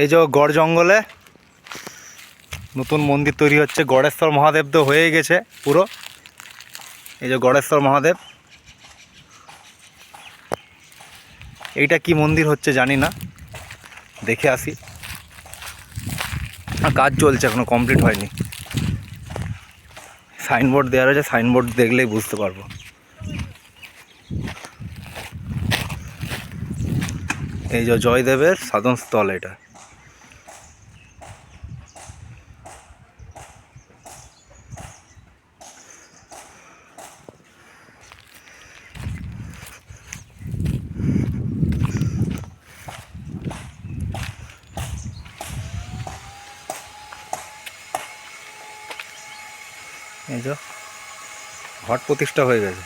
এই যে গড় জঙ্গলে নতুন মন্দির তৈরি হচ্ছে। গড়েশ্বর মহাদেব তো হয়ে গেছে পুরো। এই যে গড়েশ্বর মহাদেব, এইটা কি মন্দির হচ্ছে জানি না, দেখে আসি। কাজ চলছে, এখনো কমপ্লিট হয়নি। সাইনবোর্ড দেওয়া রয়েছে, সাইনবোর্ড দেখলেই বুঝতে পারবো। এই যে জয়দেবের সাধনস্থল এটা। এই যে ঘট প্রতিষ্ঠা হয়ে গেছে।